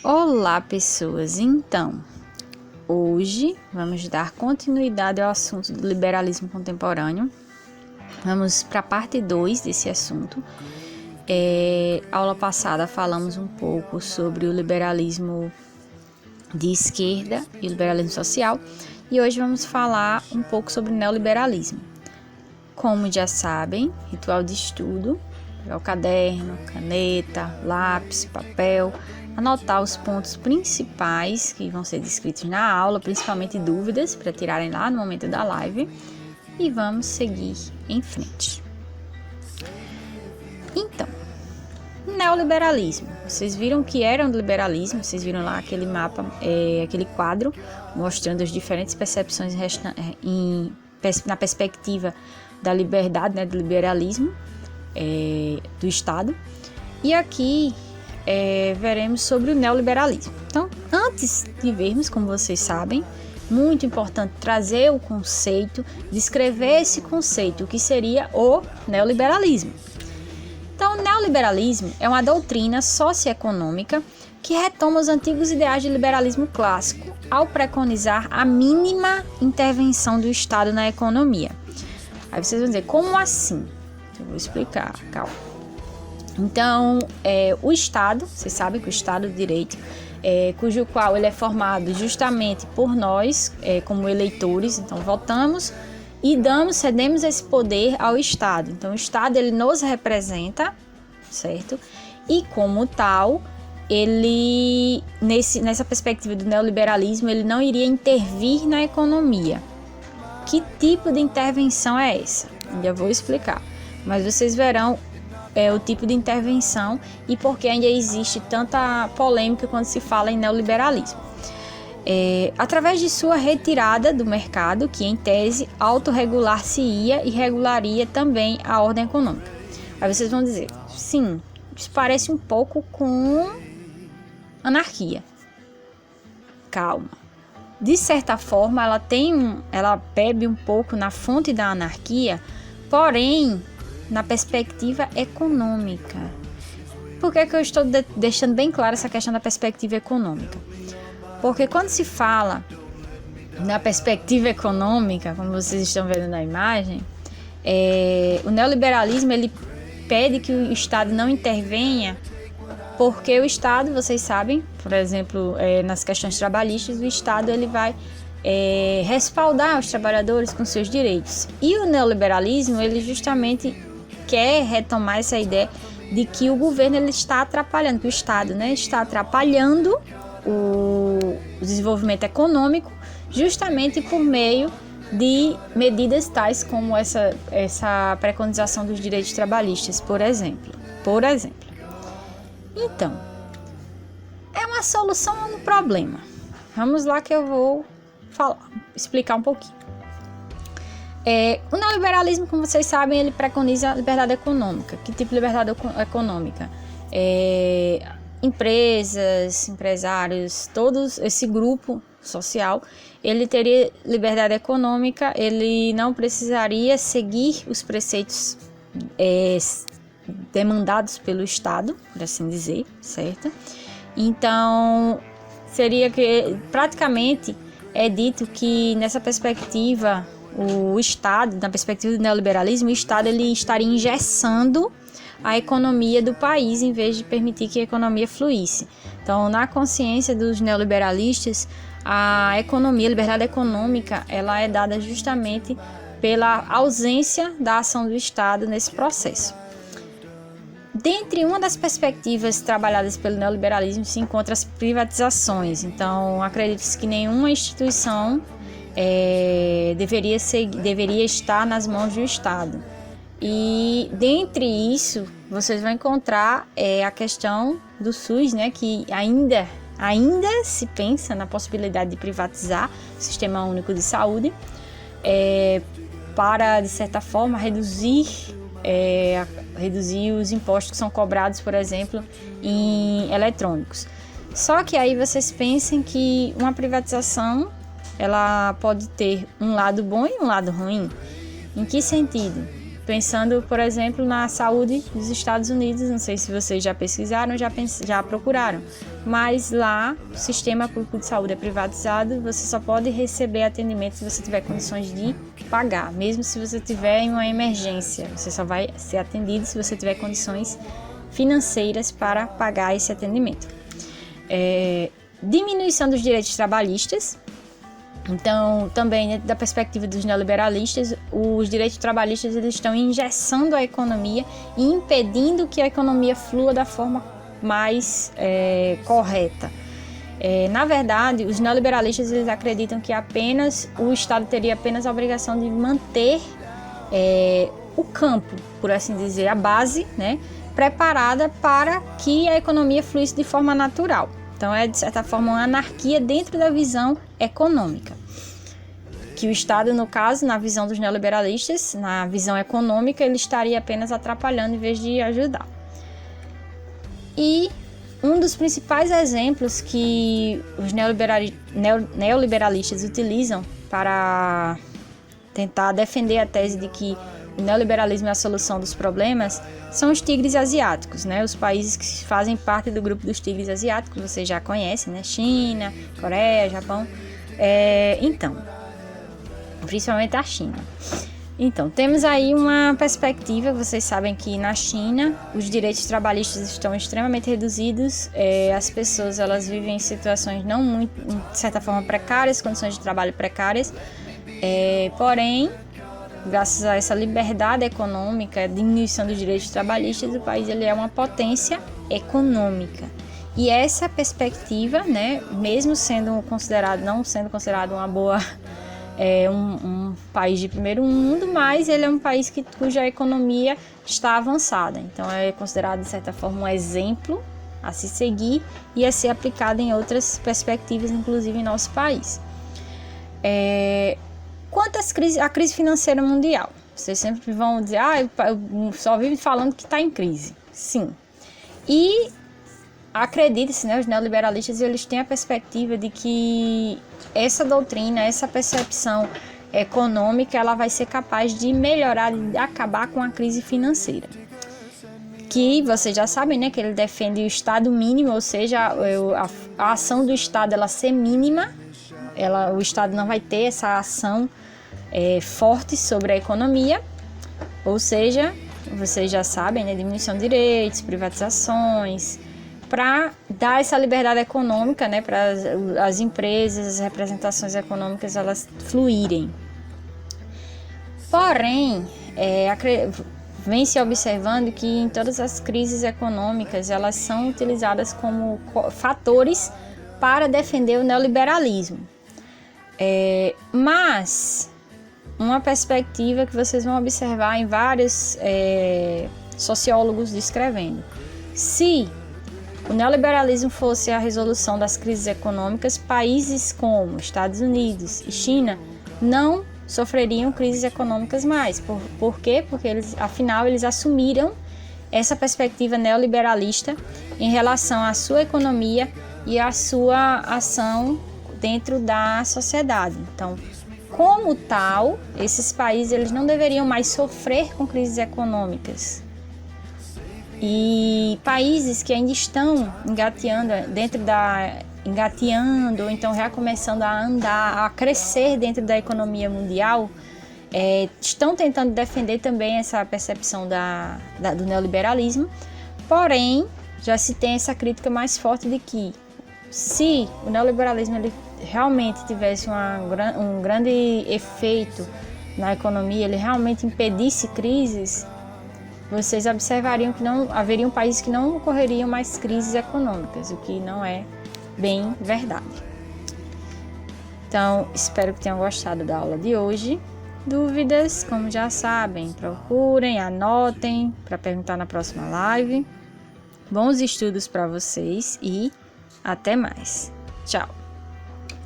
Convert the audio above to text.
Olá, pessoas! Então, hoje vamos dar continuidade ao assunto do liberalismo contemporâneo. Vamos para a parte 2 desse assunto. Aula passada falamos um pouco sobre o liberalismo de esquerda e o liberalismo social, e hoje vamos falar um pouco sobre o neoliberalismo. Como já sabem, ritual de estudo, pegar o caderno, caneta, lápis, papel, anotar os pontos principais que vão ser descritos na aula, principalmente dúvidas, para tirarem lá no momento da live, e vamos seguir em frente. Então, neoliberalismo. Vocês viram o que era o liberalismo? Vocês viram lá aquele mapa, aquele quadro, mostrando as diferentes percepções na perspectiva da liberdade, né, do liberalismo do Estado. E aqui veremos sobre o neoliberalismo. Então, antes de vermos, como vocês sabem, muito importante trazer o conceito, descrever esse conceito, o que seria o neoliberalismo. Então, o neoliberalismo é uma doutrina socioeconômica que retoma os antigos ideais de liberalismo clássico ao preconizar a mínima intervenção do Estado na economia. Aí vocês vão dizer, como assim? Eu vou explicar, calma. Então, o Estado, vocês sabem que o Estado de Direito, cujo qual ele é formado justamente por nós, como eleitores, então votamos e cedemos esse poder ao Estado. Então, o Estado, ele nos representa, certo? E como tal, ele, nessa perspectiva do neoliberalismo, ele não iria intervir na economia. Que tipo de intervenção é essa? Ainda vou explicar, mas vocês verão o tipo de intervenção e por que ainda existe tanta polêmica quando se fala em neoliberalismo. Através de sua retirada do mercado, que em tese autorregular-se-ia e regularia também a ordem econômica. Aí vocês vão dizer, sim, isso parece um pouco com anarquia. Calma. De certa forma, ela bebe um pouco na fonte da anarquia, porém, na perspectiva econômica. Por que eu estou deixando bem clara essa questão da perspectiva econômica? Porque quando se fala na perspectiva econômica, como vocês estão vendo na imagem, o neoliberalismo ele pede que o Estado não intervenha, porque o Estado, vocês sabem, por exemplo, nas questões trabalhistas, o Estado ele vai respaldar os trabalhadores com seus direitos. E o neoliberalismo, ele justamente quer retomar essa ideia de que o governo ele está atrapalhando, que o Estado, né, está atrapalhando o desenvolvimento econômico justamente por meio de medidas tais como essa preconização dos direitos trabalhistas, por exemplo. Então, é uma solução no problema. Vamos lá que eu vou explicar um pouquinho. O neoliberalismo, como vocês sabem, ele preconiza a liberdade econômica. Que tipo de liberdade econômica? Empresas, empresários, todo esse grupo social, ele teria liberdade econômica, ele não precisaria seguir os preceitos demandados pelo Estado, por assim dizer, certo? Então, seria que praticamente é dito que nessa perspectiva, o Estado, na perspectiva do neoliberalismo, o Estado ele estaria engessando a economia do país em vez de permitir que a economia fluísse. Então, na consciência dos neoliberalistas, a liberdade econômica, ela é dada justamente pela ausência da ação do Estado nesse processo. Dentre uma das perspectivas trabalhadas pelo neoliberalismo se encontra as privatizações. Então, acredita-se que nenhuma instituição deveria estar nas mãos do Estado. E dentre isso, vocês vão encontrar a questão do SUS, né, que ainda se pensa na possibilidade de privatizar o Sistema Único de Saúde para, de certa forma, reduzir os impostos que são cobrados, por exemplo, em eletrônicos. Só que aí vocês pensem que uma privatização ela pode ter um lado bom e um lado ruim. Em que sentido? Pensando, por exemplo, na saúde dos Estados Unidos, não sei se vocês já pesquisaram, já procuraram. mas lá o sistema público de saúde é privatizado, você só pode receber atendimento se você tiver condições de pagar, mesmo se você tiver em uma emergência, você só vai ser atendido se você tiver condições financeiras para pagar esse atendimento. Diminuição dos direitos trabalhistas. Então, também da perspectiva dos neoliberalistas, os direitos trabalhistas eles estão engessando a economia e impedindo que a economia flua da forma mais correta. Na verdade, os neoliberalistas eles acreditam que apenas o Estado teria apenas a obrigação de manter o campo, por assim dizer, a base, né, preparada para que a economia fluísse de forma natural. Então, é, de certa forma, uma anarquia dentro da visão econômica. Que o Estado, no caso, na visão dos neoliberalistas, na visão econômica, ele estaria apenas atrapalhando em vez de ajudar. E um dos principais exemplos que os neoliberalistas utilizam para tentar defender a tese de que o neoliberalismo é a solução dos problemas são os tigres asiáticos, né? Os países que fazem parte do grupo dos tigres asiáticos, vocês já conhecem, né? China, Coreia, Japão. Então, principalmente a China. Então, temos aí uma perspectiva, vocês sabem que na China os direitos trabalhistas estão extremamente reduzidos, as pessoas elas vivem em situações não muito, de certa forma, precárias, condições de trabalho precárias, porém, graças a essa liberdade econômica, diminuição dos direitos trabalhistas, o país ele é uma potência econômica. E essa perspectiva, né, mesmo não sendo considerado uma boa, um país de primeiro mundo, mas ele é um país cuja economia está avançada. Então é considerado, de certa forma, um exemplo a se seguir e a ser aplicado em outras perspectivas, inclusive em nosso país. Quanto à crise financeira mundial, vocês sempre vão dizer, eu só vivo falando que está em crise. Sim. E acredita-se, né, os neoliberalistas eles têm a perspectiva de que essa doutrina, essa percepção econômica, ela vai ser capaz de melhorar, de acabar com a crise financeira. Que vocês já sabem, né, que ele defende o Estado mínimo, ou seja, a ação do Estado ela ser mínima, o Estado não vai ter essa ação forte sobre a economia, ou seja, vocês já sabem, né, diminuição de direitos, privatizações, para dar essa liberdade econômica, né, para as empresas, as representações econômicas elas fluírem. Porém, vem se observando que em todas as crises econômicas elas são utilizadas como fatores para defender o neoliberalismo. Mas uma perspectiva que vocês vão observar em vários sociólogos descrevendo. Se o neoliberalismo fosse a resolução das crises econômicas, países como Estados Unidos e China não sofreriam crises econômicas mais. Por quê? Porque afinal eles assumiram essa perspectiva neoliberalista em relação à sua economia e à sua ação dentro da sociedade. Então, como tal, esses países eles não deveriam mais sofrer com crises econômicas. E países que ainda estão engateando, ou então já começando a andar, a crescer dentro da economia mundial, estão tentando defender também essa percepção do neoliberalismo, porém, já se tem essa crítica mais forte de que se o neoliberalismo ele realmente tivesse um grande efeito na economia, ele realmente impedisse crises, vocês observariam que não haveriam países que não ocorreriam mais crises econômicas, o que não é bem verdade. Então, espero que tenham gostado da aula de hoje. Dúvidas, como já sabem, procurem, anotem para perguntar na próxima live. Bons estudos para vocês e até mais. Tchau!